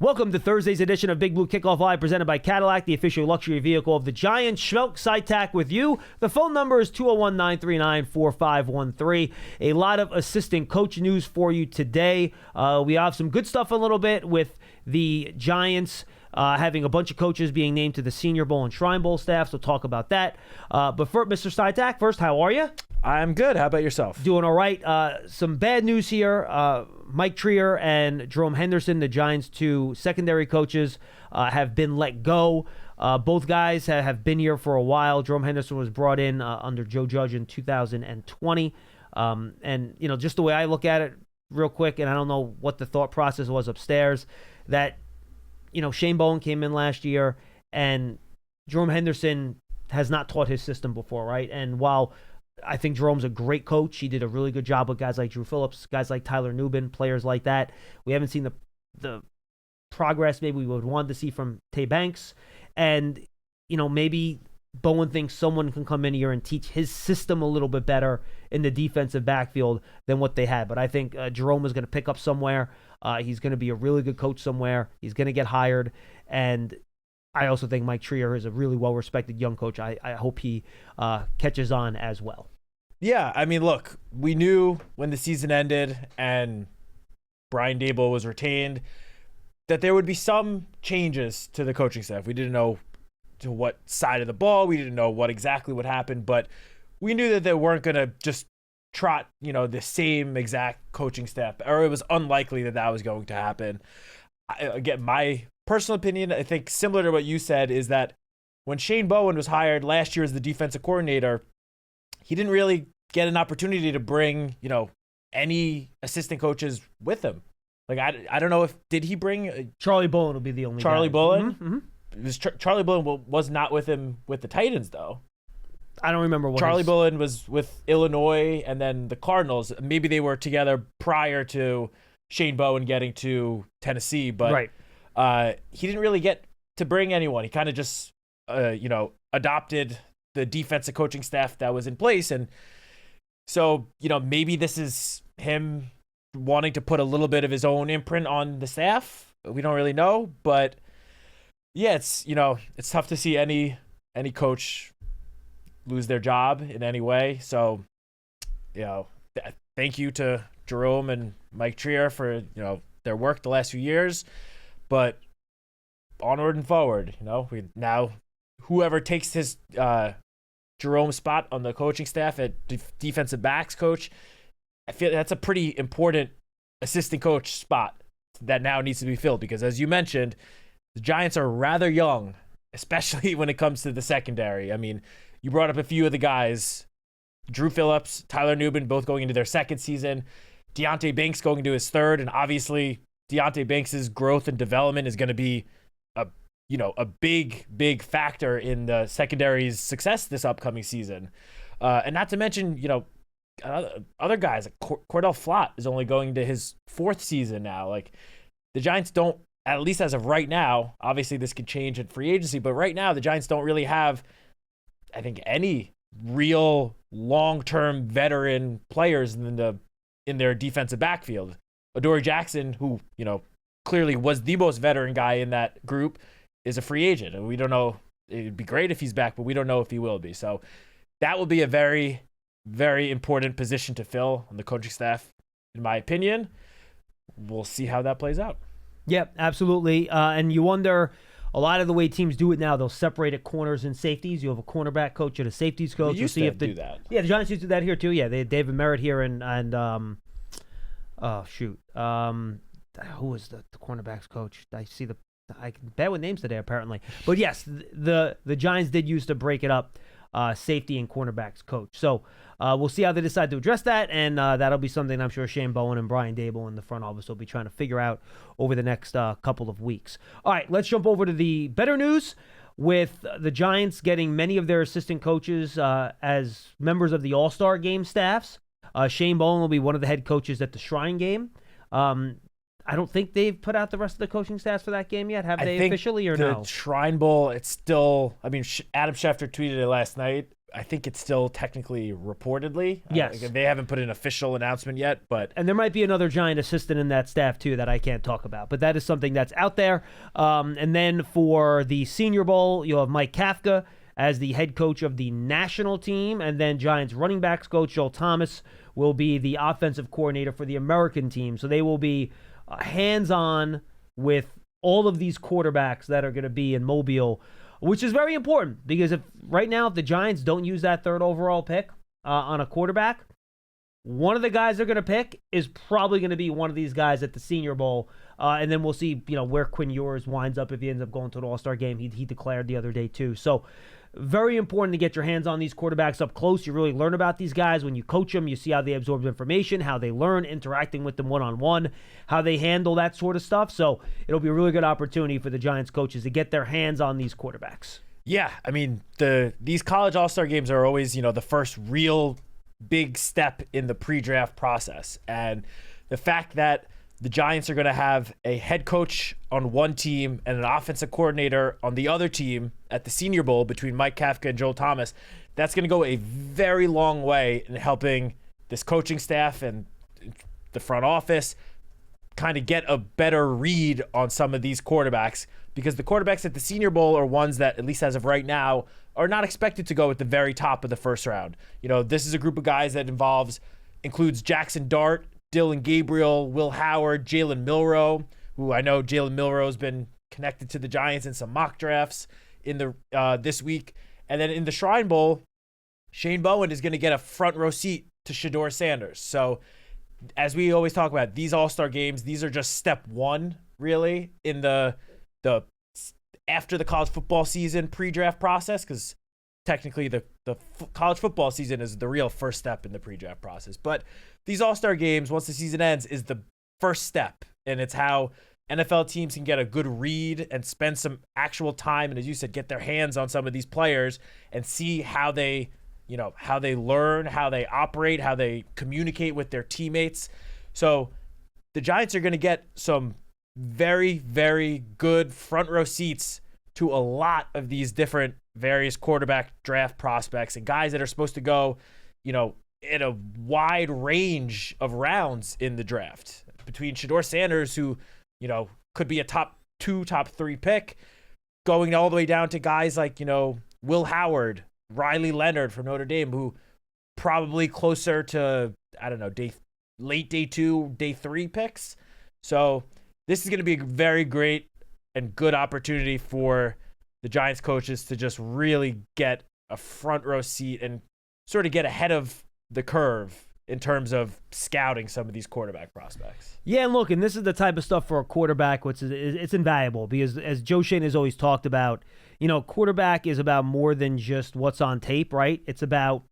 Welcome to Thursday's edition of Big Blue Kickoff Live, presented by Cadillac, the official luxury vehicle of the Giants. Schmeelk, Citak with you. The phone number is 201-939-4513. A lot of assistant coach news for you today. We have some good stuff a little bit with the Giants having a bunch of coaches being named to the Senior Bowl and Shrine Bowl staff, so talk about that. But for Mr. Citak, first, how are you? I'm good. How about yourself? Doing all right. Some bad news here. Mike Trier and Jerome Henderson, the Giants' two secondary coaches, have been let go. Both guys have been here for a while. Jerome Henderson was brought in under Joe Judge in 2020. And, you know, just the way I look at it real quick, and I don't know what the thought process was upstairs, that, you know, Shane Bowen came in last year, and Jerome Henderson has not taught his system before, right? And while I think Jerome's a great coach, he did a really good job with guys like Drew Phillips, guys like Tyler Nubin, players like that. We haven't seen the progress maybe we would want to see from Tay Banks. And, you know, maybe Bowen thinks someone can come in here and teach his system a little bit better in the defensive backfield than what they had. But I think Jerome is going to pick up somewhere. He's going to be a really good coach somewhere. He's going to get hired. And I also think Mike Trier is a really well-respected young coach. I hope he catches on as well. Yeah, I mean, look, we knew when the season ended and Brian Daboll was retained that there would be some changes to the coaching staff. We didn't know to what side of the ball. We didn't know what exactly would happen, but we knew that they weren't going to just trot, you know, the same exact coaching staff, or it was unlikely that that was going to happen. Again, my personal opinion, I think similar to what you said, is that when Shane Bowen was hired last year as the defensive coordinator, he didn't really get an opportunity to bring, you know, any assistant coaches with him. Like, I don't know if, did he bring Charlie Bullen will be the only Charlie guy. Bullen? Mm-hmm. It was Charlie Bullen was not with him with the Titans, though. I don't remember what Charlie Bullen was with Illinois and then the Cardinals. Maybe they were together prior to Shane Bowen getting to Tennessee, but right. He didn't really get to bring anyone. He kind of just, you know, adopted the defensive coaching staff that was in place. And so, you know, maybe this is him wanting to put a little bit of his own imprint on the staff. We don't really know, but yeah, it's, you know, it's tough to see any coach lose their job in any way. So, you know, thank you to Jerome and Mike Trier for, you know, their work the last few years, but onward and forward, you know, now whoever takes his Jerome spot on the coaching staff at defensive backs coach, I feel that's a pretty important assistant coach spot that now needs to be filled, because as you mentioned, the Giants are rather young, especially when it comes to the secondary. I mean, you brought up a few of the guys, Drew Phillips, Tyler Nubin, both going into their second season, Deonte Banks going into his third, and obviously Deonte Banks' growth and development is going to be a big factor in the secondary's success this upcoming season. And not to mention, you know, other guys, like Cordell Flott is only going to his fourth season now. Like, the Giants don't, at least as of right now, obviously this could change in free agency, but right now the Giants don't really have, I think, any real long-term veteran players in their defensive backfield. Adoree Jackson, who, you know, clearly was the most veteran guy in that group, is a free agent. And we don't know, it'd be great if he's back, but we don't know if he will be. So that will be a very, very important position to fill on the coaching staff, in my opinion. We'll see how that plays out. Yeah, absolutely. And you wonder, a lot of the way teams do it now, they'll separate at corners and safeties. You have a cornerback coach and a safeties coach. They used to do that. Yeah, the Giants used to do that here too. Yeah, they had David Merritt here and who was the cornerbacks coach? I can bet with names today apparently. But yes, the Giants did used to break it up, safety and cornerbacks coach. So we'll see how they decide to address that, and that'll be something I'm sure Shane Bowen and Brian Daboll in the front office will be trying to figure out over the next couple of weeks. All right, let's jump over to the better news with the Giants getting many of their assistant coaches as members of the All-Star game staffs. Shane Bowen will be one of the head coaches at the Shrine game. I don't think they've put out the rest of the coaching staffs for that game yet. Have they officially or no? The Shrine Bowl, it's still, I mean, Adam Schefter tweeted it last night. I think it's still technically reportedly. Yes. They haven't put an official announcement yet, but and there might be another Giant assistant in that staff too that I can't talk about, but that is something that's out there. And then for the Senior Bowl, you'll have Mike Kafka as the head coach of the national team, and then Giants running backs coach Joel Thomas will be the offensive coordinator for the American team. So they will be hands-on with all of these quarterbacks that are going to be in Mobile, which is very important because if the Giants don't use that third overall pick on a quarterback, one of the guys they're going to pick is probably going to be one of these guys at the Senior Bowl. And then we'll see, where Quinn Ewers winds up if he ends up going to an All-Star game. He declared the other day too. So very important to get your hands on these quarterbacks up close. You really learn about these guys when you coach them. You see how they absorb information, how they learn, interacting with them one-on-one, how they handle that sort of stuff. So it'll be a really good opportunity for the Giants coaches to get their hands on these quarterbacks. Yeah, I mean, these college All-Star games are always, the first real big step in the pre-draft process. And the fact that the Giants are going to have a head coach on one team and an offensive coordinator on the other team at the Senior Bowl between Mike Kafka and Joel Thomas, that's going to go a very long way in helping this coaching staff and the front office kind of get a better read on some of these quarterbacks, because the quarterbacks at the Senior Bowl are ones that, at least as of right now, are not expected to go at the very top of the first round. This is a group of guys that includes Jackson Dart, Dylan Gabriel, Will Howard, Jalen Milroe, who I know Jalen Milroe has been connected to the Giants in some mock drafts in the this week. And then in the Shrine Bowl, Shane Bowen is going to get a front row seat to Shedeur Sanders. So as we always talk about, these All-Star games, these are just step one, really, in the after the college football season pre-draft process, because technically the college football season is the real first step in the pre-draft process. But these All-Star games, once the season ends, is the first step, and it's how NFL teams can get a good read and spend some actual time, and as you said, get their hands on some of these players and see how they learn, how they operate, how they communicate with their teammates. So the Giants are going to get some very, very good front row seats to a lot of these different various quarterback draft prospects and guys that are supposed to go, in a wide range of rounds in the draft, between Shedeur Sanders, who, could be a top 2, top 3 pick, going all the way down to guys like, Will Howard, Riley Leonard from Notre Dame, who probably closer to, late day 2, day 3 picks. So this is going to be a very great and good opportunity for the Giants coaches to just really get a front row seat and sort of get ahead of the curve in terms of scouting some of these quarterback prospects. Yeah, and look, and this is the type of stuff for a quarterback which is it's invaluable, because as Joe Schoen has always talked about, quarterback is about more than just what's on tape, right? It's about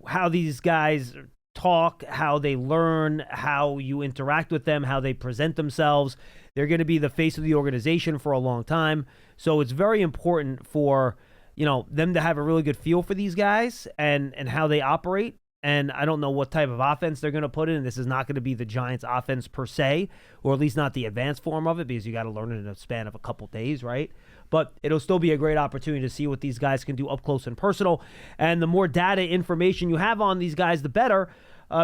how these guys talk, how they learn, how you interact with them, how they present themselves. They're going to be the face of the organization for a long time. So it's very important for, them to have a really good feel for these guys and how they operate. And I don't know what type of offense they're going to put in. This is not going to be the Giants offense per se, or at least not the advanced form of it, because you got to learn it in a span of a couple days, right? But it'll still be a great opportunity to see what these guys can do up close and personal. And the more data information you have on these guys, the better,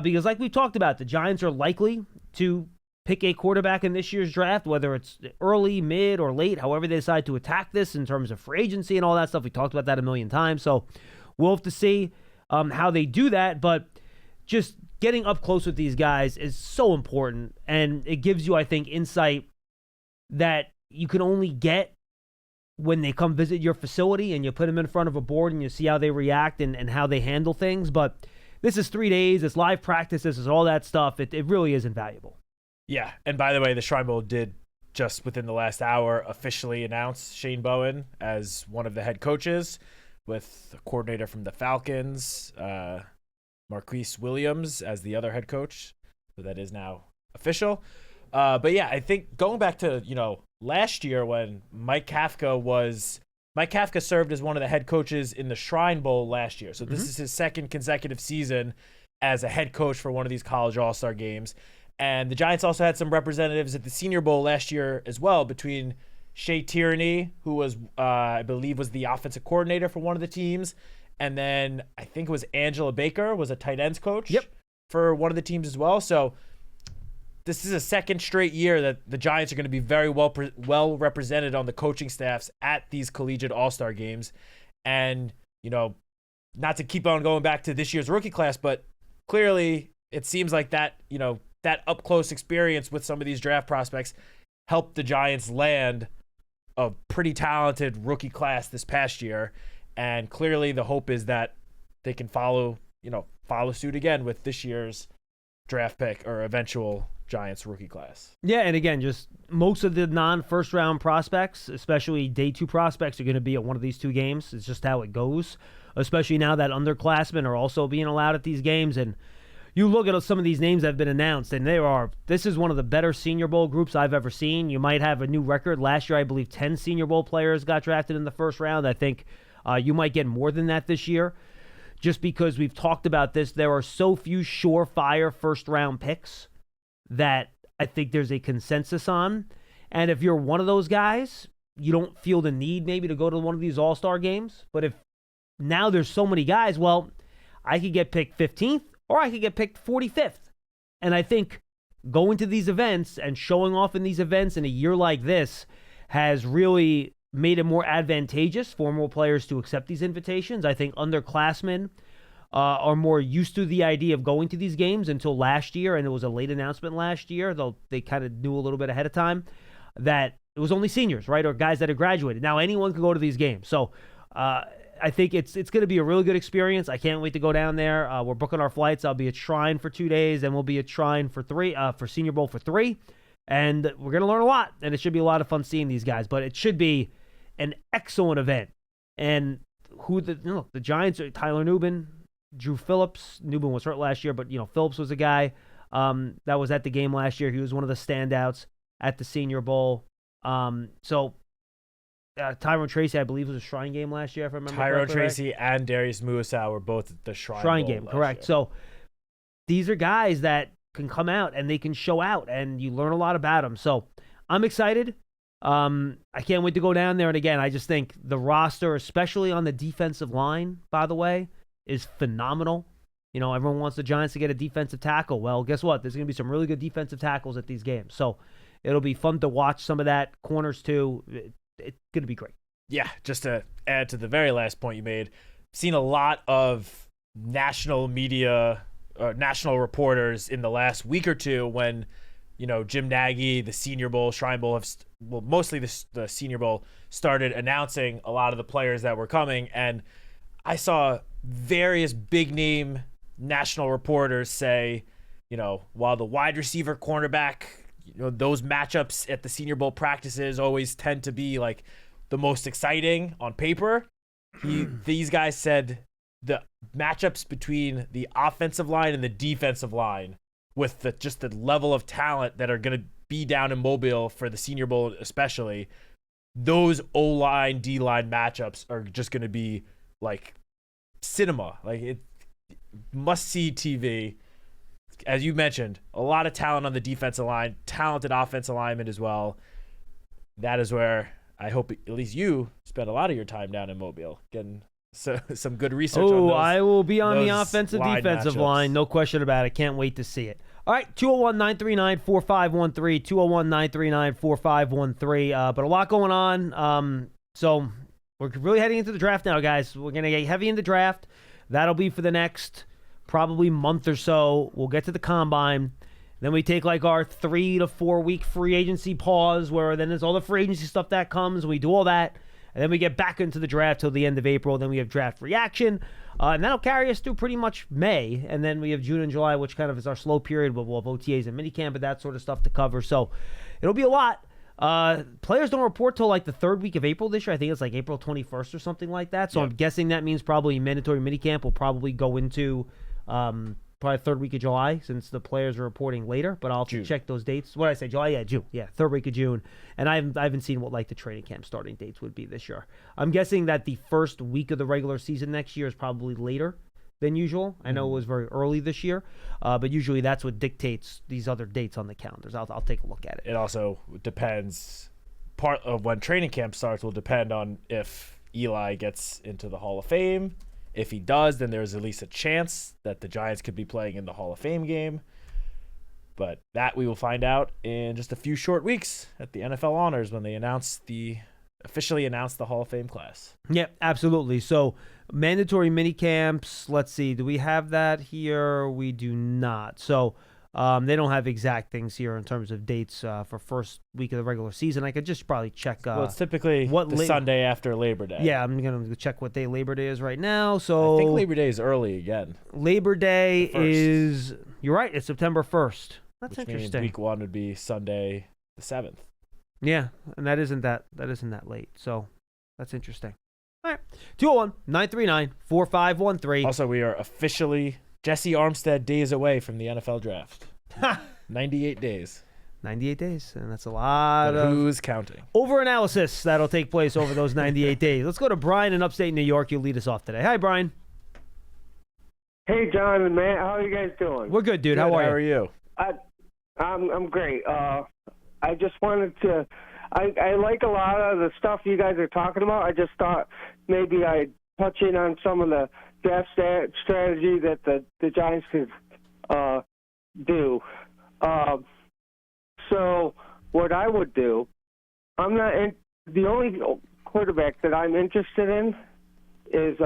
because like we talked about, the Giants are likely to pick a quarterback in this year's draft, whether it's early, mid, or late, however they decide to attack this in terms of free agency and all that stuff. We talked about that a million times. So we'll have to see how they do that, but just getting up close with these guys is so important, and it gives you, I think, insight that you can only get when they come visit your facility and you put them in front of a board and you see how they react and how they handle things. But this is 3 days, it's live practice, this is all that stuff. It really is invaluable. Yeah, and by the way, the Shrine Bowl did just within the last hour officially announce Shane Bowen as one of the head coaches, with a coordinator from the Falcons, Marquise Williams, as the other head coach. So that is now official. But yeah, I think going back to, last year when Mike Kafka served as one of the head coaches in the Shrine Bowl last year. So this is his second consecutive season as a head coach for one of these college All-Star games. And the Giants also had some representatives at the Senior Bowl last year as well, between Shea Tierney, who was, I believe, was the offensive coordinator for one of the teams, And then I think it was Angela Baker was a tight ends coach Yep. for one of the teams as well. So this is a second straight year that the Giants are going to be very well represented on the coaching staffs at these collegiate all-star games. And, not to keep on going back to this year's rookie class, but clearly it seems like that, that up-close experience with some of these draft prospects helped the Giants land a pretty talented rookie class this past year. And clearly the hope is that they can follow suit again with this year's draft pick or eventual Giants rookie class. Yeah, and again, just most of the non-first round prospects, especially day 2 prospects, are going to be at one of these 2 games. It's just how it goes, especially now that underclassmen are also being allowed at these games. And you look at some of these names that have been announced, and this is one of the better Senior Bowl groups I've ever seen. You might have a new record. Last year, I believe 10 Senior Bowl players got drafted in the first round. I think you might get more than that this year. Just because we've talked about this, there are so few surefire first-round picks that I think there's a consensus on. And if you're one of those guys, you don't feel the need maybe to go to one of these all-star games. But if now there's so many guys, well, I could get picked 15th or I could get picked 45th. And I think going to these events and showing off in these events in a year like this has really made it more advantageous for more players to accept these invitations. I think underclassmen are more used to the idea of going to these games until last year, and it was a late announcement last year, though they kind of knew a little bit ahead of time that it was only seniors, right, or guys that had graduated. Now anyone can go to these games. So I think it's going to be a really good experience. I can't wait to go down there. We're booking our flights. I'll be at Shrine for 2 days, and we'll be at Shrine for 3, for Senior Bowl for 3. And we're going to learn a lot, and it should be a lot of fun seeing these guys. But it should be an excellent event. And the Giants are Tyler Nubin, Drew Phillips. Nubin was hurt last year, but Phillips was a guy that was at the game last year. He was one of the standouts at the Senior Bowl. So Tyrone Tracy, I believe, was a Shrine game last year, if I remember Tyrone correctly. Tracy and Darius Muasau were both at the Shrine Bowl game, last correct. year. So these are guys that can come out and they can show out, and you learn a lot about them. So I'm excited. I can't wait to go down there. And again, I just think the roster, especially on the defensive line, by the way, is phenomenal. Everyone wants the Giants to get a defensive tackle. Well, guess what? There's going to be some really good defensive tackles at these games. So it'll be fun to watch some of that. Corners, too. It's going to be great. Yeah, just to add to the very last point you made, seen a lot of national media, national reporters in the last week or two when, Jim Nagy, the Senior Bowl, Shrine Bowl, mostly the Senior Bowl, started announcing a lot of the players that were coming. And I saw various big-name national reporters say, while the wide receiver, cornerback, those matchups at the Senior Bowl practices always tend to be like the most exciting on paper. These guys said the matchups between the offensive line and the defensive line, with the level of talent that are going to be down in Mobile for the Senior Bowl especially, those O-line, D-line matchups are just going to be like cinema. Like it must-see TV. As you mentioned, a lot of talent on the defensive line, talented offensive linemen as well. That is where I hope at least you spend a lot of your time down in Mobile, getting some good research on those. I will be on the offensive defensive matchups. line. No question about it. Can't wait to see it. All right, 201-939-4513, 201-939-4513. But a lot going on. So we're really heading into the draft now, guys. We're going to get heavy in the draft. That'll be for the next probably month or so. We'll get to the combine. Then we take like our 3 to 4 week free agency pause, where then there's all the free agency stuff that comes. We do all that. And then we get back into the draft till the end of April. Then we have draft reaction. And that'll carry us through pretty much May. And then we have June and July, which kind of is our slow period. But we'll have OTAs and minicamp and that sort of stuff to cover. So it'll be a lot. Players don't report till like the 3rd week of April this year. I think it's like April 21st or something like that. So I'm guessing that means probably mandatory minicamp will probably go into probably 3rd week of July, since the players are reporting later. But I'll have to check those dates. What did I say? July? Yeah, June. Yeah, 3rd week of June. And I haven't seen what like the training camp starting dates would be this year. I'm guessing that the first week of the regular season next year is probably later than usual. I know it was very early this year, but usually that's what dictates these other dates on the calendars. I'll take a look at it. It also depends. Part of when training camp starts will depend on if Eli gets into the Hall of Fame, If he does, then there's at least a chance that the Giants could be playing in the Hall of Fame game. But that we will find out in just a few short weeks at the NFL Honors when they officially announce the Hall of Fame class. Yeah, absolutely. So mandatory mini camps. Let's see. Do we have that here? We do not. So they don't have exact things here in terms of dates for first week of the regular season. I could just probably check. Well, it's typically the Sunday after Labor Day. Yeah, I'm going to check what day Labor Day is right now. So I think Labor Day is early again. Labor Day is, you're right, it's September 1st. That's which interesting. Means week 1 would be Sunday the 7th. Yeah, and that isn't that late. So that's interesting. All right. 201-939-4513. Also, we are officially Jesse Armstead days away from the NFL draft. 98 days. 98 days, and that's a lot but of who's counting? Over-analysis that'll take place over those 98 days. Let's go to Brian in upstate New York. You'll lead us off today. Hi, Brian. Hey, John and Matt. How are you guys doing? We're good, dude. Good. How are you? I'm great. I just wanted to. I like a lot of the stuff you guys are talking about. I just thought maybe I'd touch in on some of the draft strategy that the Giants could do. So what I would do, the only quarterback that I'm interested in is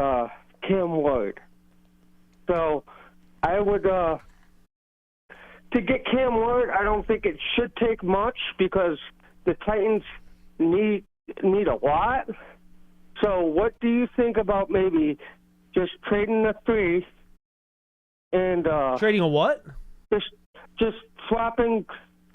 Cam Ward. So I would. To get Cam Ward, I don't think it should take much because the Titans need a lot. So what do you think about maybe just trading the 3 and trading a what? Just swapping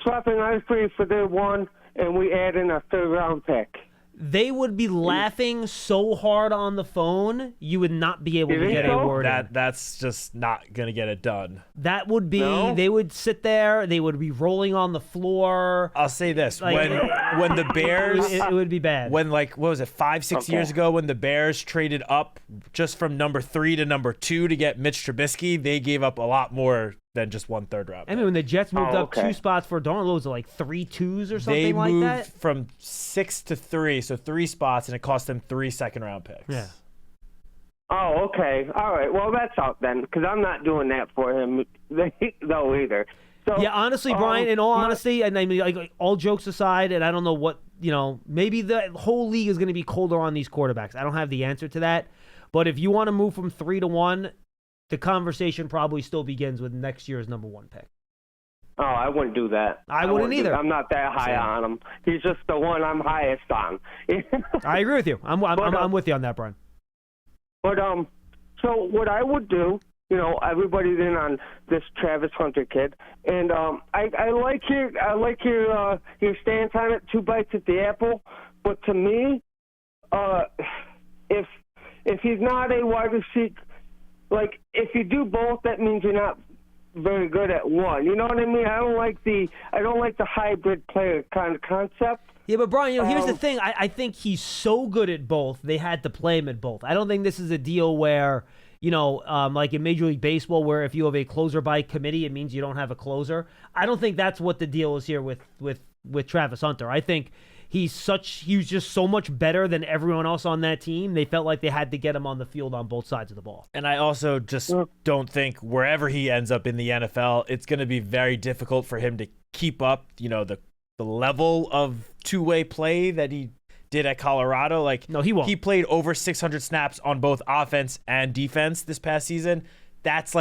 our 3 for their 1, and we add in a 3rd round pick. They would be laughing so hard on the phone, you would not be able to get a word in. That's just not going to get it done. That would be, They would sit there, they would be rolling on the floor. I'll say this, when the Bears... it would be bad. When, what was it, 5-6 years ago, when the Bears traded up just from number 3 to number 2 to get Mitch Trubisky, they gave up a lot more than just 1 3rd round. I mean, when the Jets moved up 2 spots for Darnold, was it like 3 2s or something like that? They moved from 6 to 3, so 3 spots, and it cost them 3 second-round picks. Yeah. Oh, okay. All right. Well, that's out then, because I'm not doing that for him, though, either. So, yeah, honestly, Brian, in all honesty, and I mean, like, all jokes aside, and I don't know what, maybe the whole league is going to be colder on these quarterbacks. I don't have the answer to that. But if you want to move from 3 to 1, the conversation probably still begins with next year's number 1 pick. Oh, I wouldn't do that. I wouldn't either. I'm not that high on him. He's just the one I'm highest on. I agree with you. I'm with you on that, Brian. But so what I would do, everybody's in on this Travis Hunter kid, and I like your stance on it. 2 bites at the apple. But to me, if he's not a wide receiver. Like, if you do both, that means you're not very good at one. You know what I mean? I don't like the hybrid player kind of concept. Yeah, but Brian, here's the thing. I think he's so good at both, they had to play him at both. I don't think this is a deal where, like in Major League Baseball, where if you have a closer by committee, it means you don't have a closer. I don't think that's what the deal is here with Travis Hunter. I think he was just so much better than everyone else on that team. They felt like they had to get him on the field on both sides of the ball. And I also just don't think wherever he ends up in the NFL, it's going to be very difficult for him to keep up, the level of two-way play that he did at Colorado. No, he won't. He played over 600 snaps on both offense and defense this past season. That's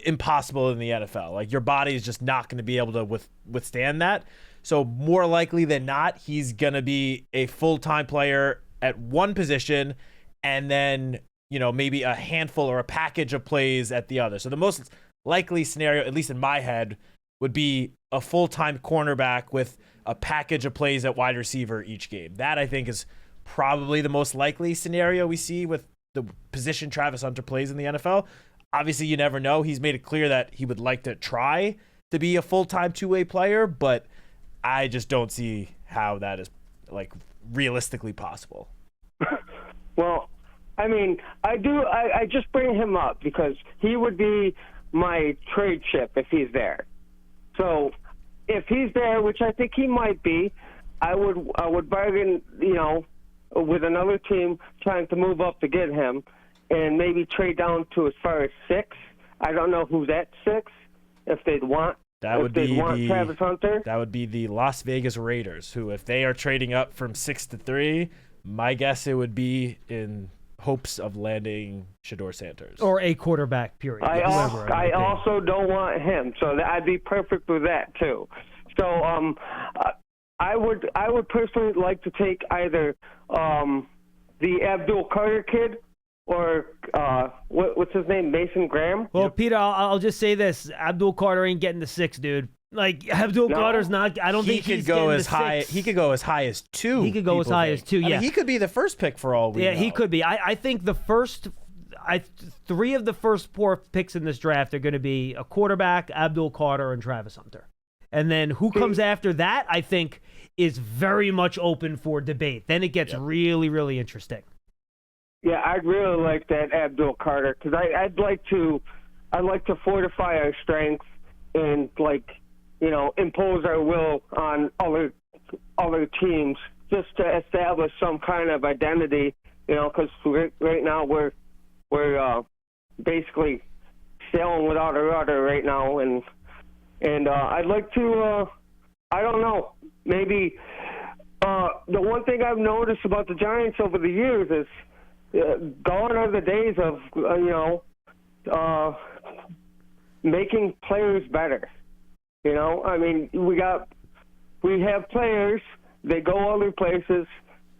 impossible in the NFL. Your body is just not going to be able to withstand that. So more likely than not, he's going to be a full-time player at one position and then, maybe a handful or a package of plays at the other. So the most likely scenario, at least in my head, would be a full-time cornerback with a package of plays at wide receiver each game. That, I think, is probably the most likely scenario we see with the position Travis Hunter plays in the NFL. Obviously, you never know. He's made it clear that he would like to try to be a full-time two-way player, but I just don't see how that is realistically possible. Well, I mean, I just bring him up because he would be my trade chip if he's there. So if he's there, which I think he might be, I would bargain, with another team trying to move up to get him. and maybe trade down to as far as 6. I don't know who's at 6, if they'd want. Travis Hunter. That would be the Las Vegas Raiders, who, if they are trading up from 6 to 3, my guess it would be in hopes of landing Shedeur Sanders or a quarterback. Period. I also don't want him, so I'd be perfect with that too. So I would personally like to take either the Abdul Carter kid or what's his name, Mason Graham. Well, yep. Peter, I'll just say this: Abdul Carter ain't getting the 6, dude. Like Abdul Carter's not. I don't think he's getting the 6. He could go as high as 2. He could go as high as 2. Yeah, I mean, he could be the first pick for all we know. Yeah, he could be. I think the first. 3 of the first 4 picks in this draft are going to be a quarterback, Abdul Carter, and Travis Hunter. And then who comes after that, I think, is very much open for debate. Then it gets really, really interesting. Yeah, I'd really like that Abdul Carter because I'd like to fortify our strengths and impose our will on other teams just to establish some kind of identity. Because right now we're basically sailing without a rudder right now, and I'd like to I don't know, maybe the one thing I've noticed about the Giants over the years is gone are the days of making players better. I mean, we have players, they go other places,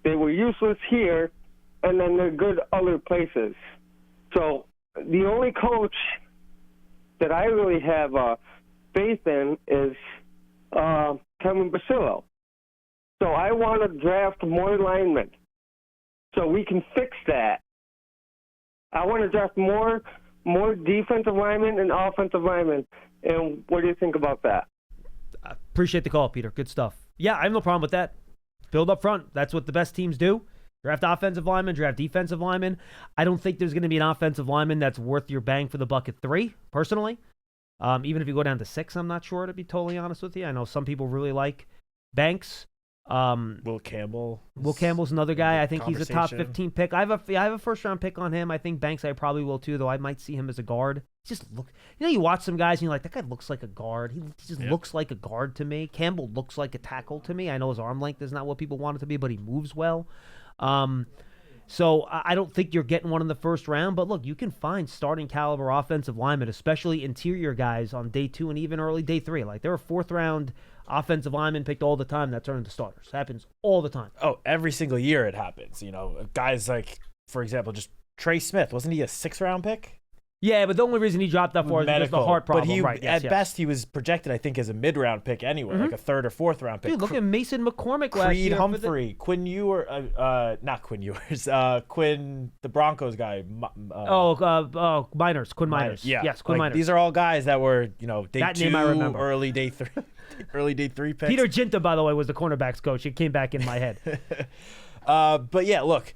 they were useless here, and then they're good other places. So the only coach that I really have faith in is Kevin Basillo. So I want to draft more linemen so we can fix that. I want to draft more defensive linemen and offensive linemen. And what do you think about that? I appreciate the call, Peter. Good stuff. Yeah, I have no problem with that. Build up front. That's what the best teams do. Draft offensive linemen, draft defensive linemen. I don't think there's going to be an offensive lineman that's worth your bang for the buck at 3, personally. Even if you go down to 6, I'm not sure, to be totally honest with you. I know some people really like Banks. Will Campbell. Will Campbell's another guy. I think he's a top 15 pick. I have a first-round pick on him. I think Banks I probably will too, though I might see him as a guard. You watch some guys and you're like, that guy looks like a guard. He just looks like a guard to me. Campbell looks like a tackle to me. I know his arm length is not what people want it to be, but he moves well. So I don't think you're getting one in the first round, but look, you can find starting caliber offensive linemen, especially interior guys on day 2 and even early day 3. Like there are 4th-round offensive linemen picked all the time that turn into starters. Happens all the time. Oh, every single year it happens. Guys like, for example, just Trey Smith. Wasn't he a 6th-round pick? Yeah, but the only reason he dropped that far is because of the heart problem. But at best, he was projected, I think, as a mid-round pick anyway, like a 3rd or 4th-round pick. Dude, look at Mason McCormick last year. Creed Humphrey, Quinn Ewers, not Quinn Ewers, Quinn, the Broncos guy. Miners, Quinn Miners. Yeah. Yes, Quinn Miners. These are all guys that were, day that 2, name I remember. early day 3, early day 3 picks. Peter Ginta, by the way, was the cornerbacks coach. It came back in my head. But yeah, look,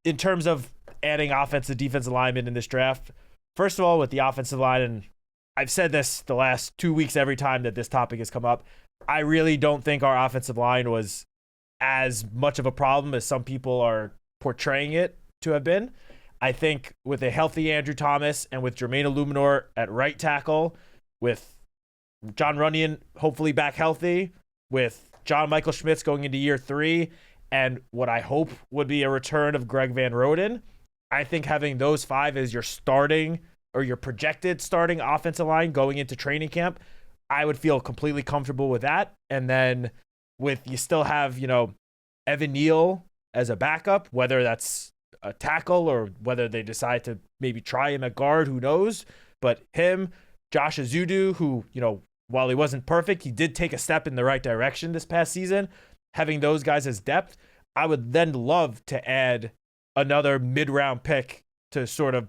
in terms of adding offensive, defensive linemen in this draft, first of all, with the offensive line, and I've said this the last 2 weeks every time that this topic has come up, I really don't think our offensive line was as much of a problem as some people are portraying it to have been. I think with a healthy Andrew Thomas and with Jermaine Illuminor at right tackle, with John Runyon hopefully back healthy, with John Michael Schmitz going into year 3, and what I hope would be a return of Greg Van Roden, I think having those 5 as your starting or your projected starting offensive line going into training camp, I would feel completely comfortable with that. And then you still have, Evan Neal as a backup, whether that's a tackle or whether they decide to maybe try him at guard, who knows? But him, Josh Azudu, who, while he wasn't perfect, he did take a step in the right direction this past season. Having those guys as depth, I would then love to add another mid-round pick to sort of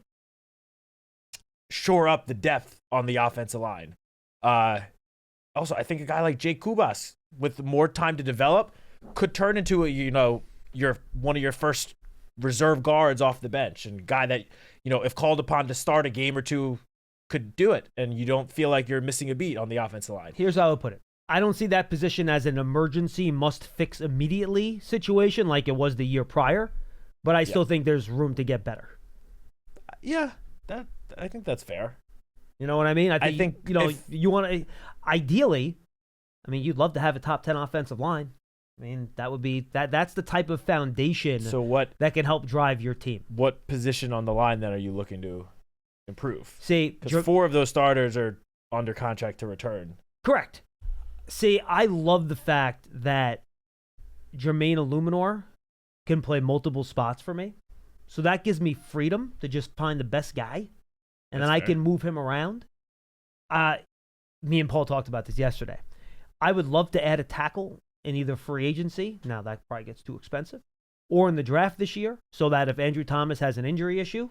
shore up the depth on the offensive line. Also, I think a guy like Jake Kubas, with more time to develop, could turn into one of your first reserve guards off the bench, and a guy that, if called upon to start a game or two, could do it, and you don't feel like you're missing a beat on the offensive line. Here's how I would put it. I don't see that position as an emergency must-fix immediately situation like it was the year prior. But I still think there's room to get better. Yeah, I think that's fair. You know what I mean? I think if you want to, ideally, I mean, you'd love to have a top 10 offensive line. I mean, that would be that's the type of foundation that can help drive your team. What position on the line then are you looking to improve? See, because 4 of those starters are under contract to return. Correct. See, I love the fact that Jermaine Illuminor can play multiple spots for me. So that gives me freedom to just find the best guy, and then I can move him around. Me and Paul talked about this yesterday. I would love to add a tackle in either free agency. Now, that probably gets too expensive. Or in the draft this year, so that if Andrew Thomas has an injury issue,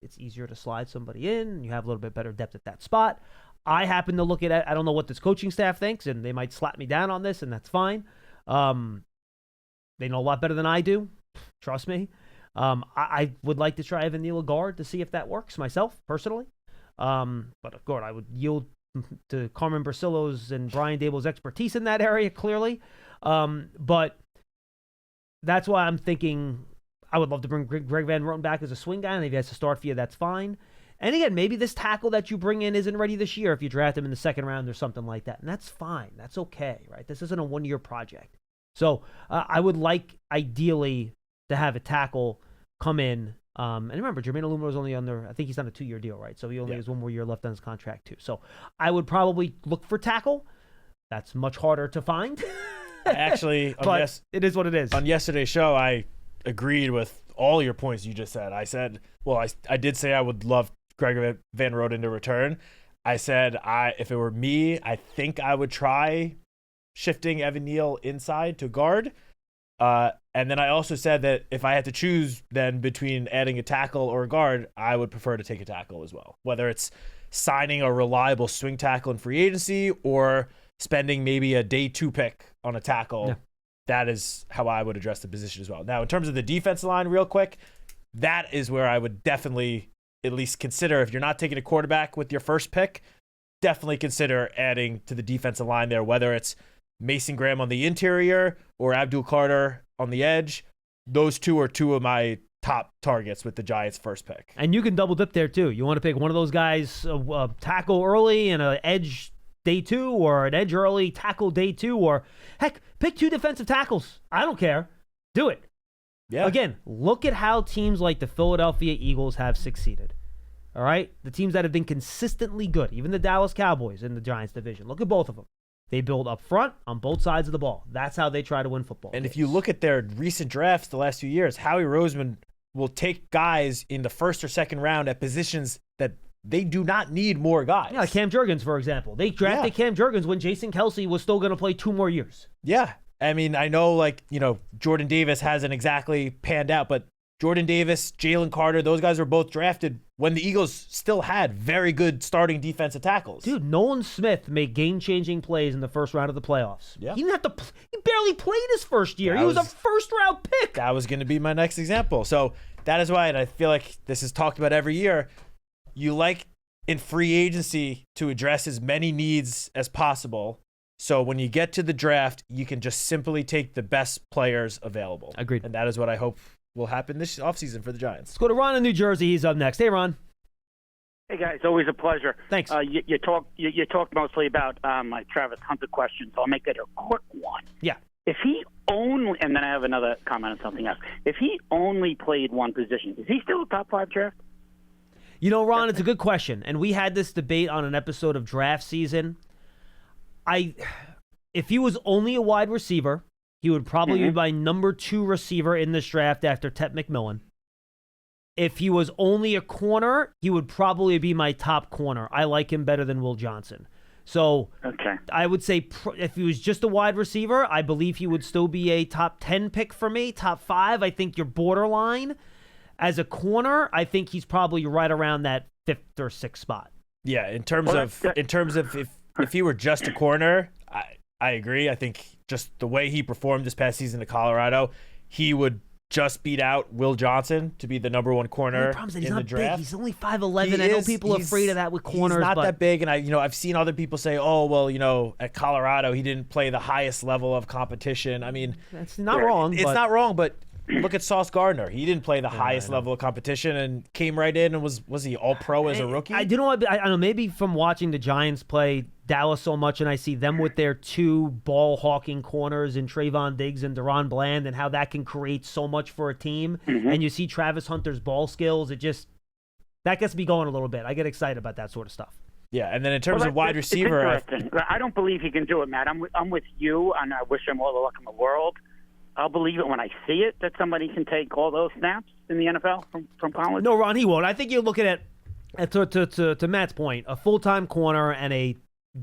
it's easier to slide somebody in, and you have a little bit better depth at that spot. I happen to look at it. I don't know what this coaching staff thinks, and they might slap me down on this, and that's fine. They know a lot better than I do. Trust me. I would like to try Evan Neal a guard to see if that works myself, personally. But of course, I would yield to Carmen Brasillo's and Brian Dable's expertise in that area, clearly. But that's why I'm thinking I would love to bring Greg Van Roten back as a swing guy, and if he has to start for you, that's fine. And again, maybe this tackle that you bring in isn't ready this year if you draft him in the second round or something like that. And that's fine. That's okay, right? This isn't a one-year project. So I would like, ideally, to have a tackle come in. And remember, Jermaine Illuminor is only I think he's on a 2-year deal, right? So he only has 1 more year left on his contract, too. So I would probably look for tackle. That's much harder to find. Actually, but it is what it is. On yesterday's show, I agreed with all your points you just said. I said, well, I did say I would love Greg Van Roten to return. I said, if it were me, I think I would try shifting Evan Neal inside to guard. And then I also said that if I had to choose then between adding a tackle or a guard, I would prefer to take a tackle as well. Whether it's signing a reliable swing tackle in free agency or spending maybe a day 2 pick on a tackle, that is how I would address the position as well. Now, in terms of the defensive line, real quick, that is where I would definitely at least consider, if you're not taking a quarterback with your first pick, definitely consider adding to the defensive line there, whether it's Mason Graham on the interior or Abdul Carter on the edge. Those 2 are 2 of my top targets with the Giants' first pick. And you can double dip there too. You want to pick one of those guys, tackle early and an edge day 2, or an edge early, tackle day 2, or heck, pick 2 defensive tackles. I don't care. Do it. Yeah. Again, look at how teams like the Philadelphia Eagles have succeeded. All right? The teams that have been consistently good, even the Dallas Cowboys in the Giants division. Look at both of them. They build up front on both sides of the ball. That's how they try to win football And games. if you look at their recent drafts the last few years, Howie Roseman will take guys in the first or second round at positions that they do not need more guys. Yeah, like Cam Jurgens, for example. They drafted Cam Jurgens when Jason Kelsey was still going to play 2 more years. Yeah. I mean, I know, Jordan Davis hasn't exactly panned out, but Jordan Davis, Jalen Carter, those guys were both drafted when the Eagles still had very good starting defensive tackles. Dude, Nolan Smith made game-changing plays in the first round of the playoffs. Yeah. He didn't have to. He barely played his first year. He was a first-round pick. That was going to be my next example. So that is why, and I feel like this is talked about every year, you like in free agency to address as many needs as possible. So when you get to the draft, you can just simply take the best players available. Agreed. And that is what I hope will happen this offseason for the Giants. Let's go to Ron in New Jersey. He's up next. Hey, Ron. Hey guys, always a pleasure. Thanks. You talked mostly about my Travis Hunter question, so I'll make it a quick one. Yeah. If he only, and then I have another comment on something else. If he only played one position, is he still a top 5 draft? You know, Ron, it's a good question, and we had this debate on an episode of Draft Season. If he was only a wide receiver, he would probably be my number 2 receiver in this draft after Tet McMillan. If he was only a corner, he would probably be my top corner. I like him better than Will Johnson. So I would say if he was just a wide receiver, I believe he would still be a top 10 pick for me. Top 5, I think you're borderline. As a corner, I think he's probably right around that 5th or 6th spot. Yeah, in terms of if he were just a corner, I agree. I think just the way he performed this past season to Colorado, he would just beat out Will Johnson to be the number 1 corner in the draft. Big. He's only 5'11". I know people are afraid of that with corners. He's not that big, and I've seen other people say, "Oh, well, at Colorado he didn't play the highest level of competition." I mean, that's not wrong. It's not wrong, but Look at Sauce Gardner. He didn't play the highest level of competition and came right in and was he all pro as a rookie? I don't know. Maybe from watching the Giants play Dallas so much, and I see them with their two ball hawking corners in Trayvon Diggs and Deron Bland, and how that can create so much for a team. And you see Travis Hunter's ball skills. That gets me going a little bit. I get excited about that sort of stuff. Yeah, and then in terms of wide receiver, I don't believe he can do it, Matt. I'm with you, and I wish him all the luck in the world. I'll believe it when I see it that somebody can take all those snaps in the NFL from college. No, Ron, he won't. I think you're looking at to Matt's point, a full-time corner and a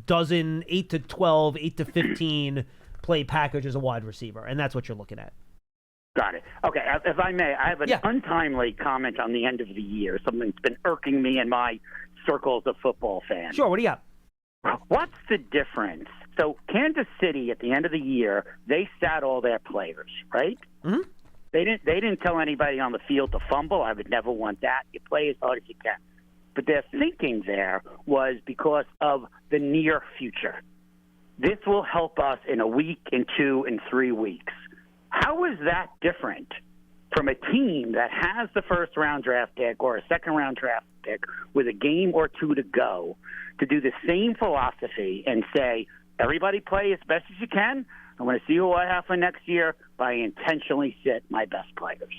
dozen 8 to 12, 8 to 15 play package as a wide receiver, and that's what you're looking at. Got it. Okay, if I may, I have an untimely comment on the end of the year, something that's been irking me in my circles of football fans. Sure, what do you got? What's the difference? So Kansas City, at the end of the year, they sat all their players, right? Mm-hmm. They didn't tell anybody on the field to fumble. I would never want that. You play as hard as you can. But their thinking there was because of the near future. This will help us in a week, in 2, in 3 weeks. How is that different from a team that has the first-round draft pick or a second-round draft pick with a game or two to go to do the same philosophy and say, everybody play as best as you can. I'm going to see who I have for next year, but I intentionally sit my best players.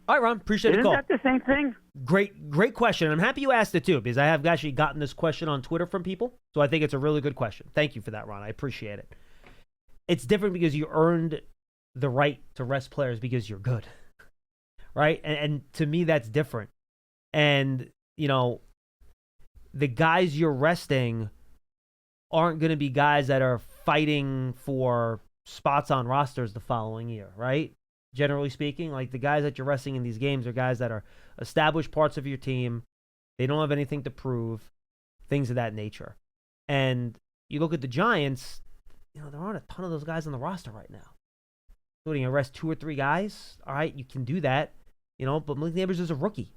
All right, Ron, appreciate the call. Isn't that the same thing? Great question. I'm happy you asked it, too, because I have actually gotten this question on Twitter from people, so I think it's a really good question. Thank you for that, Ron. I appreciate it. It's different because you earned the right to rest players because you're good, right? And to me, that's different. And, the guys you're resting aren't going to be guys that are fighting for spots on rosters the following year, right? Generally speaking, like the guys that you're resting in these games are guys that are established parts of your team. They don't have anything to prove, things of that nature. And you look at the Giants, there aren't a ton of those guys on the roster right now. Including you rest 2 or 3 guys, all right, you can do that, but Malik Neighbors is a rookie.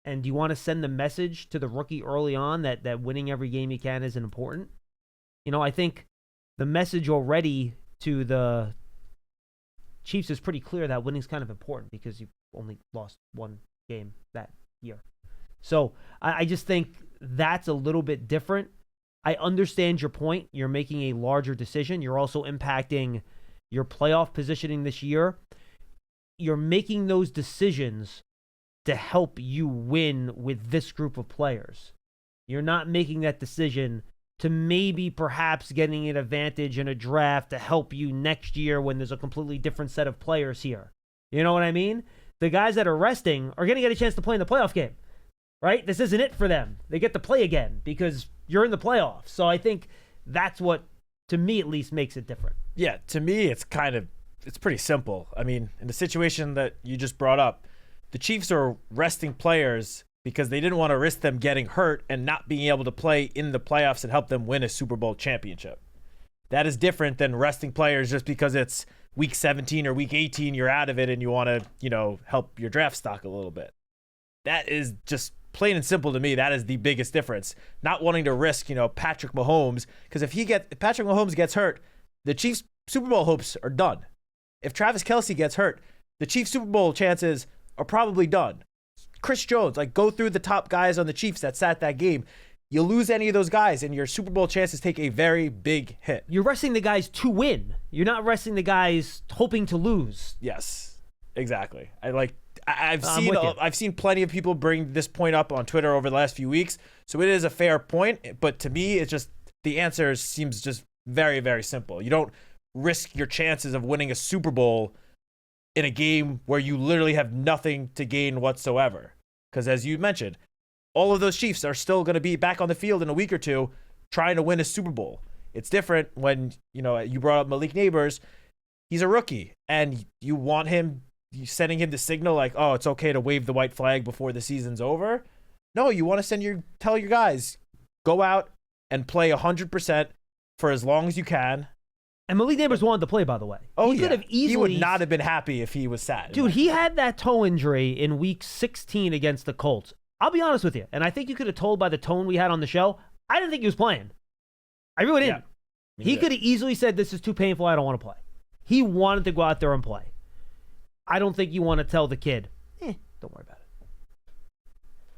And do you want to send the message to the rookie early on that winning every game you can isn't important? I think the message already to the Chiefs is pretty clear that winning's kind of important because you've only lost 1 game that year. So I just think that's a little bit different. I understand your point. You're making a larger decision. You're also impacting your playoff positioning this year. You're making those decisions to help you win with this group of players. You're not making that decision to maybe perhaps getting an advantage in a draft to help you next year when there's a completely different set of players here. You know what I mean? The guys that are resting are going to get a chance to play in the playoff game, right? This isn't it for them. They get to play again because you're in the playoffs. So I think that's what, to me at least, makes it different. Yeah, to me, it's pretty simple. I mean, in the situation that you just brought up, the Chiefs are resting players because they didn't want to risk them getting hurt and not being able to play in the playoffs and help them win a Super Bowl championship. That is different than resting players just because it's week 17 or week 18, you're out of it and you want to, help your draft stock a little bit. That is just plain and simple to me. That is the biggest difference. Not wanting to risk, Patrick Mahomes, because if Patrick Mahomes gets hurt, the Chiefs' Super Bowl hopes are done. If Travis Kelce gets hurt, the Chiefs' Super Bowl chances are probably done. Chris Jones, go through the top guys on the Chiefs that sat that game. You lose any of those guys, and your Super Bowl chances take a very big hit. You're resting the guys to win. You're not resting the guys hoping to lose. Yes, exactly. I've seen plenty of people bring this point up on Twitter over the last few weeks, so it is a fair point. But to me, it's just the answer seems just very, very simple. You don't risk your chances of winning a Super Bowl in a game where you literally have nothing to gain whatsoever. Because as you mentioned, all of those Chiefs are still going to be back on the field in a week or two trying to win a Super Bowl. It's different when, you brought up Malik Neighbors. He's a rookie, and you want him, sending him the signal oh, it's okay to wave the white flag before the season's over. No, you want to tell your guys, go out and play 100% for as long as you can. And Malik Neighbors wanted to play, by the way. He could have easily. He would not have been happy if he was sad. Dude, he had that toe injury in week 16 against the Colts. I'll be honest with you, and I think you could have told by the tone we had on the show, I didn't think he was playing. I really didn't. He could have easily said, this is too painful, I don't want to play. He wanted to go out there and play. I don't think you want to tell the kid, don't worry about it.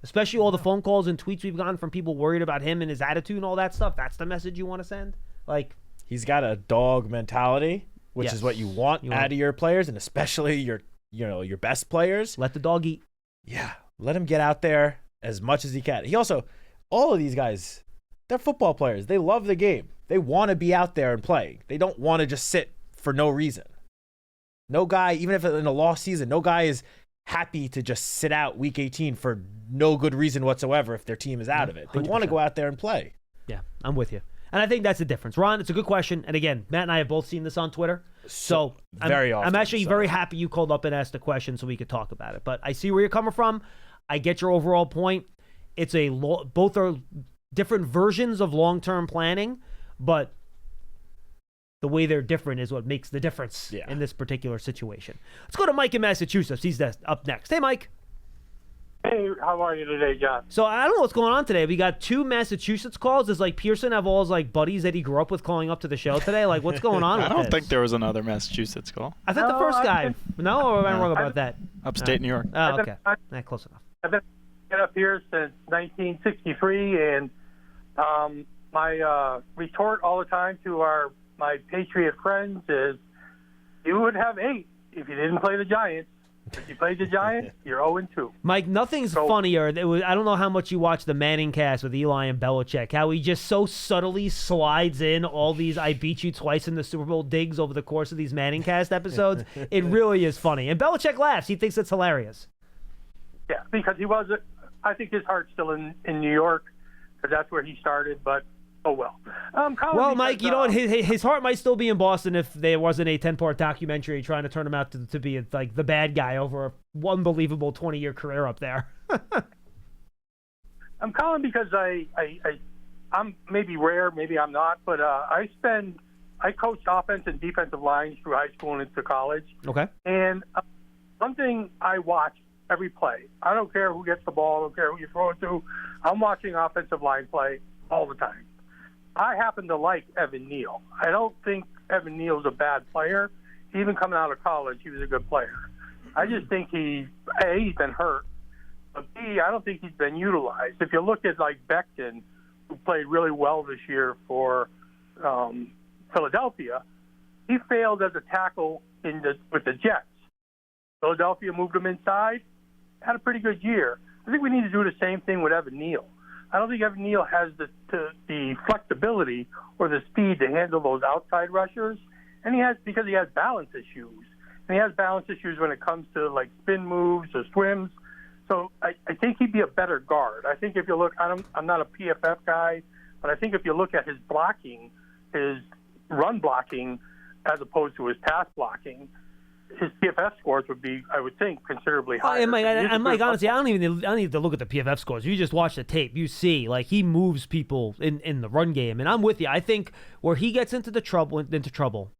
Especially all the phone calls and tweets we've gotten from people worried about him and his attitude and all that stuff. That's the message you want to send? Like, he's got a dog mentality, which is what you want out of your players, and especially your best players. Let the dog eat. Yeah, let him get out there as much as he can. He also, all of these guys, they're football players. They love the game. They want to be out there and play. They don't want to just sit for no reason. No guy, even if in a lost season, no guy is happy to just sit out week 18 for no good reason whatsoever if their team is out of it. They 100%. want to go out there and play. Yeah, I'm with you. And I think that's the difference. Ron, it's a good question. And again, Matt and I have both seen this on Twitter. So very often. I'm actually very happy you called up and asked a question so we could talk about it. But I see where you're coming from. I get your overall point. It's both are different versions of long-term planning, but the way they're different is what makes the difference in this particular situation. Let's go to Mike in Massachusetts. He's up next. Hey, Mike. Hey, how are you today, John? So I don't know what's going on today. We got 2 Massachusetts calls. Does Pearson have all his buddies that he grew up with calling up to the show today? What's going on with I don't this? think there was another Massachusetts call. I think the first guy. No, or am I wrong about that? Upstate New York. Oh, okay. Close enough. I've been up here since 1963, and my retort all the time to my Patriot friends is, you would have 8 if you didn't play the Giants. If you played the Giants, you're 0-2. Mike, nothing's funnier. I don't know how much you watch the Manning cast with Eli and Belichick, how he just so subtly slides in all these I beat you twice in the Super Bowl digs over the course of these Manning cast episodes. It really is funny. And Belichick laughs. He thinks it's hilarious. Yeah, because I think his heart's still in New York, because that's where he started, but oh well. Well, Mike, you know what? His heart might still be in Boston if there wasn't a 10-part documentary trying to turn him out to be the bad guy over an unbelievable 20-year career up there. I'm calling because I'm maybe rare, maybe I'm not, but I coached offense and defensive lines through high school and into college. Okay. And one thing I watch every play. I don't care who gets the ball. I don't care who you throw it to. I'm watching offensive line play all the time. I happen to like Evan Neal. I don't think Evan Neal's a bad player. Even coming out of college, he was a good player. I just think he's been hurt. But B, I don't think he's been utilized. If you look at Becton, who played really well this year for Philadelphia, he failed as a tackle with the Jets. Philadelphia moved him inside, had a pretty good year. I think we need to do the same thing with Evan Neal. I don't think Evan Neal has the flexibility or the speed to handle those outside rushers, and because he has balance issues. And he has balance issues when it comes to spin moves or swims. So I think he'd be a better guard. I think if you look, I'm not a PFF guy, but I think if you look at his blocking, his run blocking, as opposed to his pass blocking, his PFF scores would be, I would think, considerably higher. And Mike, honestly, I don't need to look at the PFF scores. You just watch the tape. You see, he moves people in the run game. And I'm with you. I think where he gets into trouble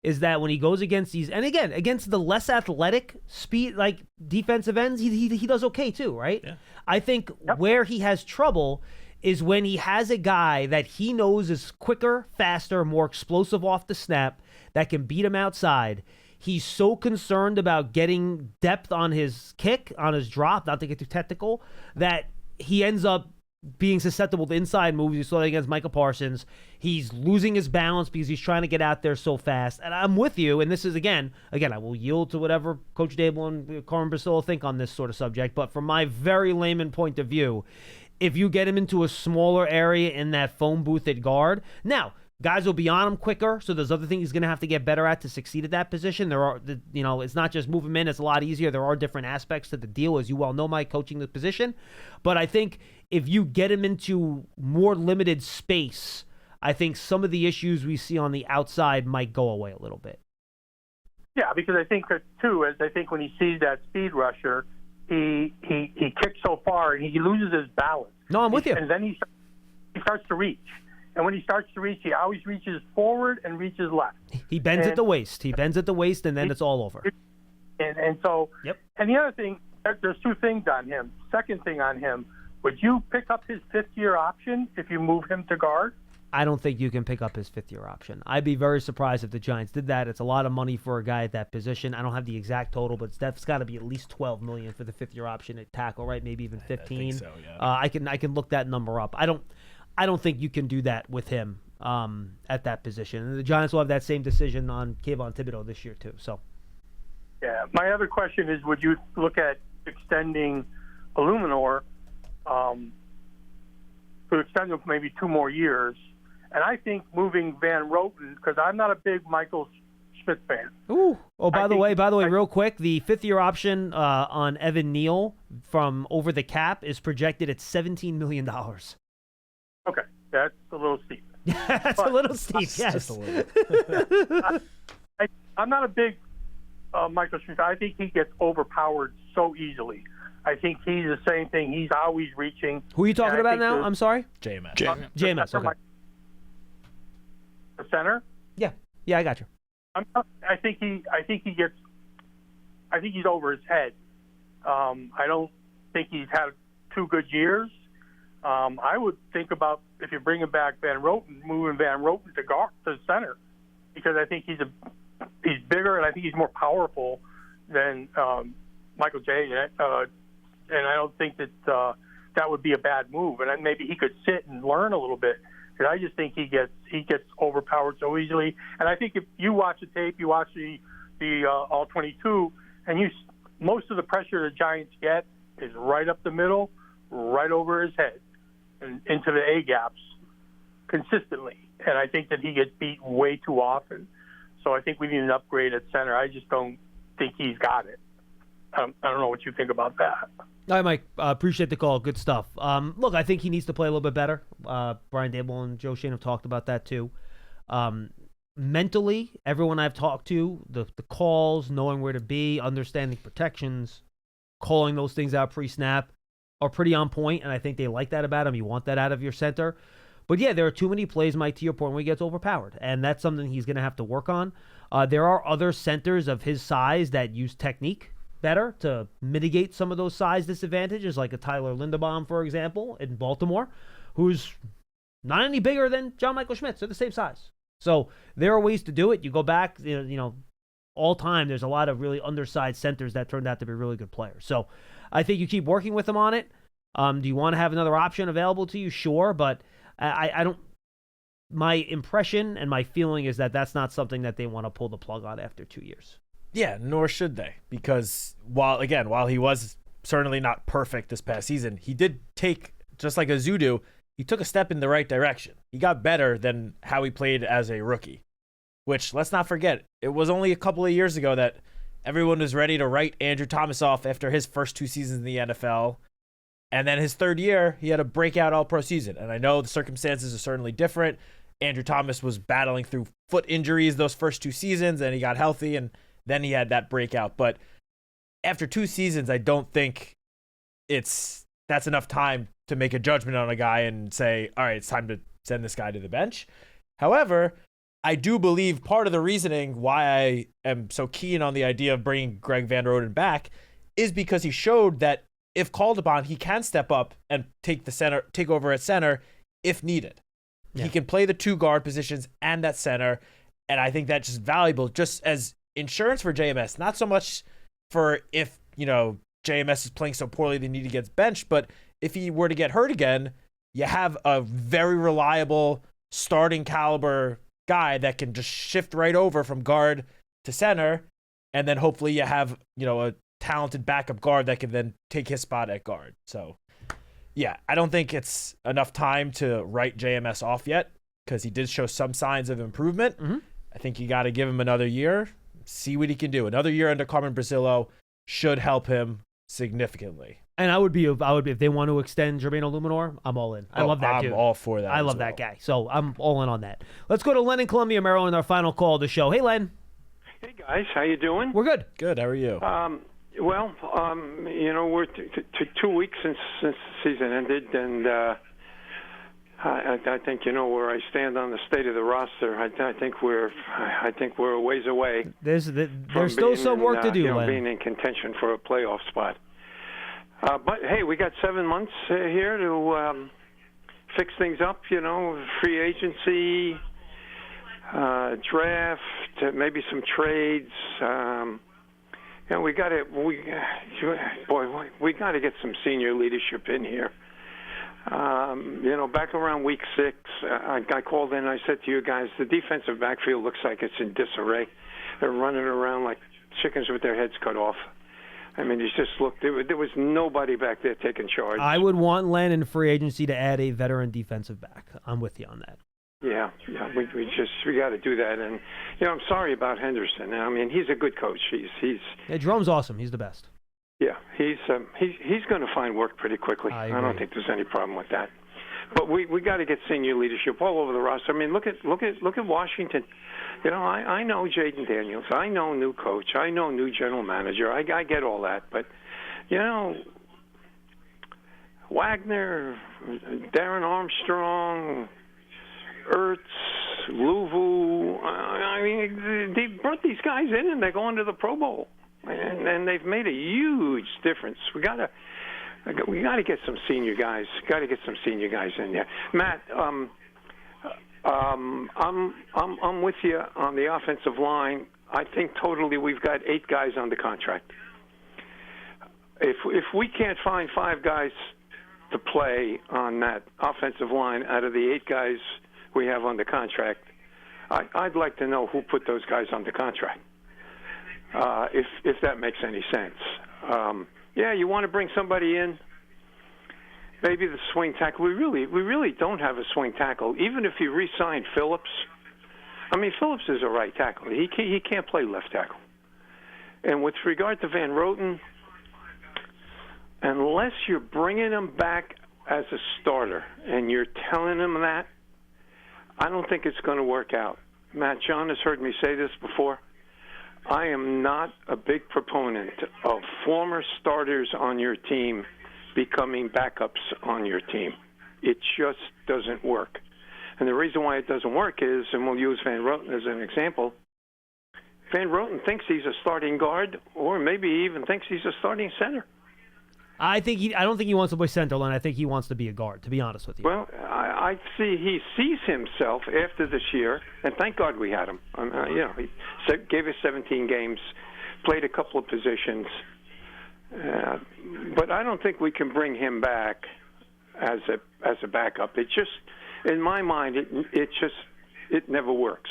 is that when he goes against these, and again, against the less athletic speed, defensive ends, he does okay too, right? Yeah. I think where he has trouble is when he has a guy that he knows is quicker, faster, more explosive off the snap that can beat him outside. He's so concerned about getting depth on his kick, on his drop, not to get too technical, that he ends up being susceptible to inside moves. You saw that against Micah Parsons. He's losing his balance because he's trying to get out there so fast. And I'm with you, and this is, again, I will yield to whatever Coach Dable and Carmen Brasillo think on this sort of subject, but from my very layman point of view, if you get him into a smaller area in that phone booth at guard, now, guys will be on him quicker, so there's other things he's going to have to get better at to succeed at that position. There are, it's not just move him in. It's a lot easier. There are different aspects to the deal, as you well know, Mike, coaching the position. But I think if you get him into more limited space, I think some of the issues we see on the outside might go away a little bit. Yeah, because I think, too, I think when he sees that speed rusher, he kicks so far and he loses his balance. No, I'm with you. And then he starts to reach. And when he starts to reach, he always reaches forward and reaches left. He bends at the waist. He bends at the waist, and then it's all over. And so, yep. And the other thing, there's 2 things on him. Second thing on him, would you pick up his 5th-year option if you move him to guard? I don't think you can pick up his fifth-year option. I'd be very surprised if the Giants did that. It's a lot of money for a guy at that position. I don't have the exact total, but that's got to be at least $12 million for the fifth-year option at tackle, right? Maybe even 15. I think so, yeah. I can look that number up. I don't think you can do that with him at that position. And the Giants will have that same decision on Kayvon Thibodeau this year too. So, yeah. My other question is, would you look at extending Illuminor to extend him for maybe 2 more years? And I think moving Van Roten, because I'm not a big Michael Schmidt fan. Ooh. Oh, by the way, real quick, the fifth-year option on Evan Neal from over the cap is projected at $17 million. Okay, that's a little steep. That's a little steep, yes. Just a little. I'm not a big Michael Schmidt. I think he gets overpowered so easily. I think he's the same thing. He's always reaching. Who are you talking about now? I'm sorry? JMS. JMS, okay. The center? Yeah, I got you. I think he's over his head. I don't think he's had 2 good years. I would think about, if you're bringing back Van Roten, moving Van Roten to guard, to center, because I think he's bigger and I think he's more powerful than Michael J. And I don't think that that would be a bad move. And then maybe he could sit and learn a little bit. Because I just think he gets overpowered so easily. And I think if you watch the tape, you watch the all 22, and most of the pressure the Giants get is right up the middle, right over his head, and into the A gaps consistently. And I think that he gets beat way too often. So I think we need an upgrade at center. I just don't think he's got it. I don't know what you think about that. All right, Mike. Appreciate the call. Good stuff. Look, I think he needs to play a little bit better. Brian Daboll and Joe Shane have talked about that too. Mentally, everyone I've talked to, the calls, knowing where to be, understanding protections, calling those things out pre-snap are pretty on point, and I think they like that about him. You want that out of your center. But yeah, there are too many plays, Mike, to your point, where he gets overpowered, and that's something he's going to have to work on. There are other centers of his size that use technique better to mitigate some of those size disadvantages, like a Tyler Linderbaum, for example, in Baltimore, who's not any bigger than John Michael Schmidt. They're the same size. So there are ways to do it. You go back, all time, there's a lot of really undersized centers that turned out to be really good players. So I think you keep working with them on it. Do you want to have another option available to you? Sure, but I don't. My impression and my feeling is that that's not something that they want to pull the plug on after 2 years. Yeah, nor should they, because while he was certainly not perfect this past season, he did take, just like Azudu, he took a step in the right direction. He got better than how he played as a rookie, which, let's not forget, it was only a couple of years ago that everyone was ready to write Andrew Thomas off after his first 2 seasons in the NFL. And then his 3rd year, he had a breakout all-pro season. And I know the circumstances are certainly different. Andrew Thomas was battling through foot injuries those first 2 seasons, and he got healthy, and then he had that breakout. But after 2 seasons, I don't think that's enough time to make a judgment on a guy and say, all right, it's time to send this guy to the bench. However, I do believe part of the reasoning why I am so keen on the idea of bringing Greg Van Roten back is because he showed that if called upon, he can step up and take over at center if needed. Yeah. He can play the 2 guard positions and that center, and I think that's just valuable, just as insurance for JMS, not so much for if, JMS is playing so poorly they need to get benched, but if he were to get hurt again, you have a very reliable starting caliber guy that can just shift right over from guard to center, and then hopefully you have, a talented backup guard that can then take his spot at guard. So, yeah, I don't think it's enough time to write JMS off yet, because he did show some signs of improvement. Mm-hmm. I think you got to give him another year, see what he can do. Another year under Carmen Brasillo should help him significantly. And I would be if they want to extend Jermaine Illuminor, I'm all in. I love that dude. I'm all for that. I love that guy. So I'm all in on that. Let's go to Len in Columbia, Maryland, our final call of the show. Hey, Len. Hey, guys. How you doing? We're good. Good. How are you? We're 2 weeks since the season ended, and I think where I stand on the state of the roster. I think we're a ways away. There's still some work to do, Len. Being in contention for a playoff spot. But hey, we got 7 months here to fix things up, free agency, draft, maybe some trades. We got to get some senior leadership in here. Back around week 6, I called in and I said to you guys, the defensive backfield looks like it's in disarray. They're running around like chickens with their heads cut off. I mean, it's just look. There was nobody back there taking charge. I would want Len in free agency to add a veteran defensive back. I'm with you on that. Yeah. We got to do that. And I'm sorry about Henderson. I mean, he's a good coach. Jerome's awesome. He's the best. Yeah, he's going to find work pretty quickly. I don't think there's any problem with that. But we got to get senior leadership all over the roster. I mean, look at Washington. I know Jaden Daniels. I know new coach. I know new general manager. I get all that. But Wagner, Darren Armstrong, Ertz, Louvu. I mean, they brought these guys in and they're going to the Pro Bowl, and they've made a huge difference. We got to get some senior guys. Got to get some senior guys in there. Matt, I'm with you on the offensive line. I think totally we've got 8 guys on the contract. If we can't find 5 guys to play on that offensive line out of the 8 guys we have on the contract, I'd like to know who put those guys on the contract. If that makes any sense. You want to bring somebody in, maybe the swing tackle. We really don't have a swing tackle. Even if you re-sign Phillips, I mean, Phillips is a right tackle. He can't play left tackle. And with regard to Van Roten, unless you're bringing him back as a starter and you're telling him that, I don't think it's going to work out. Matt, John has heard me say this before. I am not a big proponent of former starters on your team becoming backups on your team. It just doesn't work. And the reason why it doesn't work is, and we'll use Van Roten as an example, Van Roten thinks he's a starting guard, or maybe he even thinks he's a starting center. I don't think he wants to play center, Len. I think he wants to be a guard, to be honest with you. Well, I see he sees himself after this year, and thank God we had him. He gave us 17 games, played a couple of positions, but I don't think we can bring him back as a backup. It just, in my mind, it never works.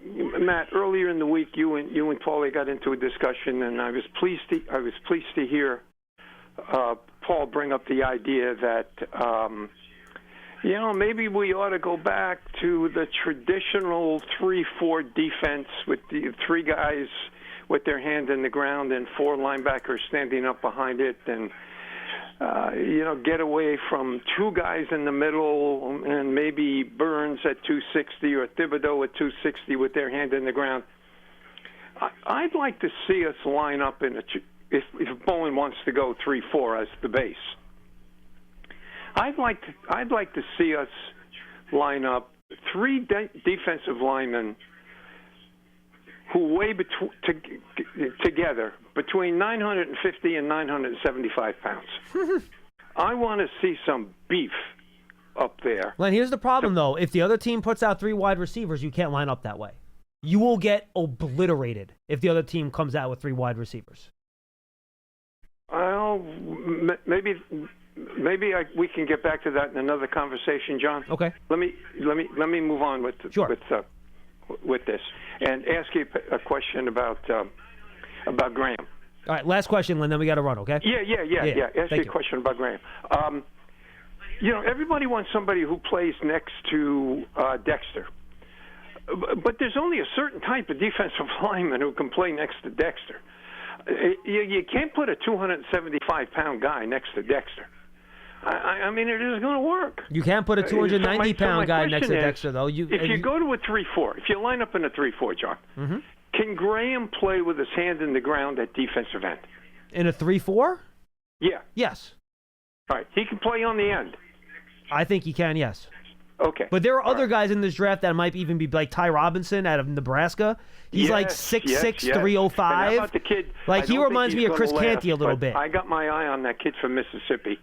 Matt, earlier in the week, you and Paulie got into a discussion, and I was pleased to hear Paul bring up the idea that maybe we ought to go back to the traditional 3-4 defense with the 3 guys with their hand in the ground and 4 linebackers standing up behind it, and get away from 2 guys in the middle and maybe Burns at 260 or Thibodeau at 260 with their hand in the ground. I'd like to see us line up if Bowen wants to go 3-4 as the base. I'd like to see us line up 3 defensive linemen who weigh together between 950 and 975 pounds. I want to see some beef up there. Len, here's the problem, though. If the other team puts out 3 wide receivers, you can't line up that way. You will get obliterated if the other team comes out with 3 wide receivers. Well, maybe we can get back to that in another conversation, John. Okay. Let me move on with this and ask you a question about Graham. All right, last question, Len, then we got to run, okay? Yeah. Ask you a question about Graham. Everybody wants somebody who plays next to Dexter. But there's only a certain type of defensive lineman who can play next to Dexter. You can't put a 275-pound guy next to Dexter. I mean, it isn't going to work. You can't put a 290-pound guy next to Dexter, though. If you go to a 3-4, if you line up in a 3-4, John, can Graham play with his hand in the ground at defensive end? In a 3-4? Yeah. Yes. All right. He can play on the end. I think he can, yes. Okay. But there are other guys in this draft that might even be like Ty Robinson out of Nebraska. He's like 6'6", 305. And how about the kid? Like, he reminds me of Chris Canty a little bit. I got my eye on that kid from Mississippi.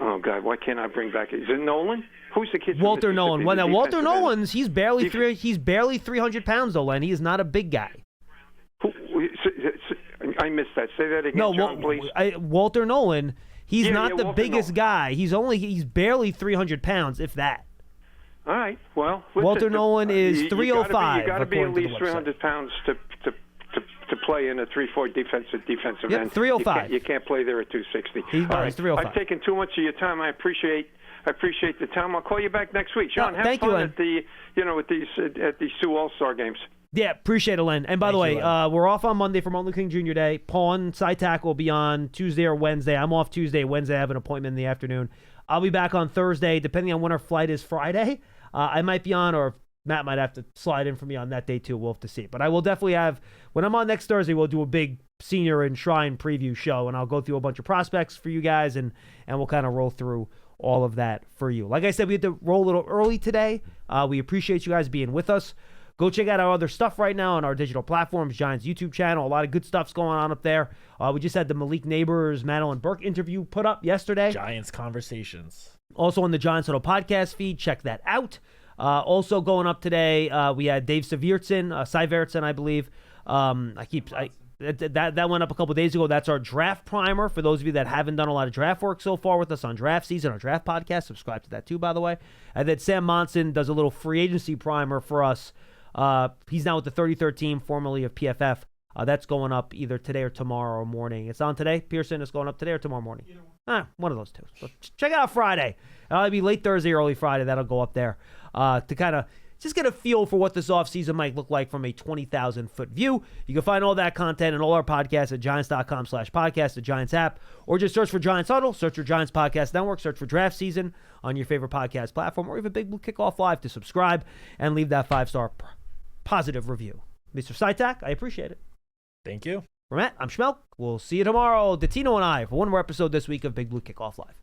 Oh God, why can't I bring back? Is it Nolan? Who's the kid? Walter Nolan. Well, now Walter defensive end? Nolan's he's barely 300 pounds though, Len. He's not a big guy. I missed that. Say that again, No, John, please. Walter Nolan. He's not the Walter biggest Nolan. guy. He's barely 300 pounds, if that. All right. Well, listen, Walter Nolan is 305. You got to be at according to the least website. 300 pounds to play in a 3-4 defensive Yep, end. 305. You can't play there at 260. He's 305. I've taken too much of your time. I appreciate the time. I'll call you back next week, Sean. Have thank fun you, Len. at these two All-Star games. Yeah, appreciate it, Len. And by the way, Len. we're off on Monday for Martin Luther King Jr. Day. Paul and Citak will be on Tuesday or Wednesday. I'm off Tuesday. Wednesday, I have an appointment in the afternoon. I'll be back on Thursday, depending on when our flight is Friday. I might be on, or Matt might have to slide in for me on that day too. We'll have to see. But I will definitely have, when I'm on next Thursday, we'll do a big senior and Shrine preview show, and I'll go through a bunch of prospects for you guys, and we'll kind of roll through all of that for you. Like I said, we had to roll a little early today. We appreciate you guys being with us. Go check out our other stuff right now on our digital platforms, Giants YouTube channel. A lot of good stuff's going on up there. We just had the Malik Neighbors, Madeline Burke interview put up yesterday. Giants Conversations. Also on the Giants Huddle podcast feed. Check that out. Also going up today, we had Dave Syvertson, I believe. That went up a couple days ago. That's our draft primer. For those of you that haven't done a lot of draft work so far with us on draft season, our draft podcast, subscribe to that too, by the way. And then Sam Monson does a little free agency primer for us. He's now with the 33rd team, formerly of PFF. That's going up either today or tomorrow morning. It's on today, Pearson. It's going up today or tomorrow morning. One of those two. So check it out Friday. It'll be late Thursday, early Friday. That'll go up there to kind of just get a feel for what this offseason might look like from a 20,000-foot view. You can find all that content and all our podcasts at Giants.com/podcast, the Giants app, or just search for Giants Huddle, search for Giants Podcast Network, search for Draft Season on your favorite podcast platform, or even Big Blue Kickoff Live to subscribe and leave that 5-star positive review. Mr. Citak, I appreciate it. Thank you. For Matt, I'm Schmeelk. We'll see you tomorrow, Datino and I, for one more episode this week of Big Blue Kickoff Live.